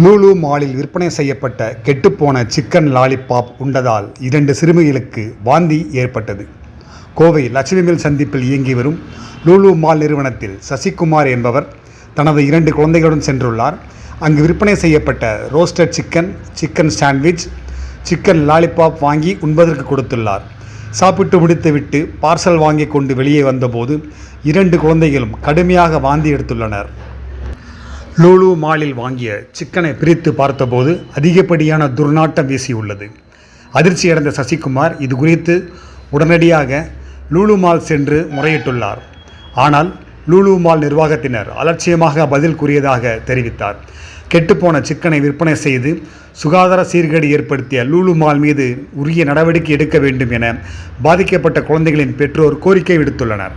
லூலு மாலில் விற்பனை செய்யப்பட்ட கெட்டுப்போன சிக்கன் லாலிபாப் உண்டதால் 2 சிறுமிகளுக்கு வாந்தி ஏற்பட்டது. கோவை லட்சுமி மில் சந்திப்பில் இயங்கி வரும் லூலு மால் நிறுவனத்தில் சசிகுமார் என்பவர் தனது 2 குழந்தைகளுடன் சென்றுள்ளார். அங்கு விற்பனை செய்யப்பட்ட roasted chicken sandwich, chicken lollipop வாங்கி உண்பதற்கு கொடுத்துள்ளார். சாப்பிட்டு முடித்துவிட்டு பார்சல் வாங்கி கொண்டு வெளியே வந்தபோது 2 குழந்தைகளும் கடுமையாக வாந்தி எடுத்துள்ளனர். லூலு மாலில் வாங்கிய சிக்கனை பிரித்து பார்த்தபோது அதிகப்படியான துர்நாற்றம் வீசியுள்ளது. அதிர்ச்சியடைந்த சசிகுமார் இது குறித்து உடனடியாக லூலு மால் சென்று முறையிட்டுள்ளார். ஆனால் லூலு மால் நிர்வாகத்தினர் அலட்சியமாக பதில் கூறியதாக தெரிவித்தார். கெட்டுப்போன சிக்கனை விற்பனை செய்து சுகாதார சீர்கேடு ஏற்படுத்திய லூலு மால் மீது உரிய நடவடிக்கை எடுக்க வேண்டும் என பாதிக்கப்பட்ட குழந்தைகளின் பெற்றோர் கோரிக்கை விடுத்துள்ளனர்.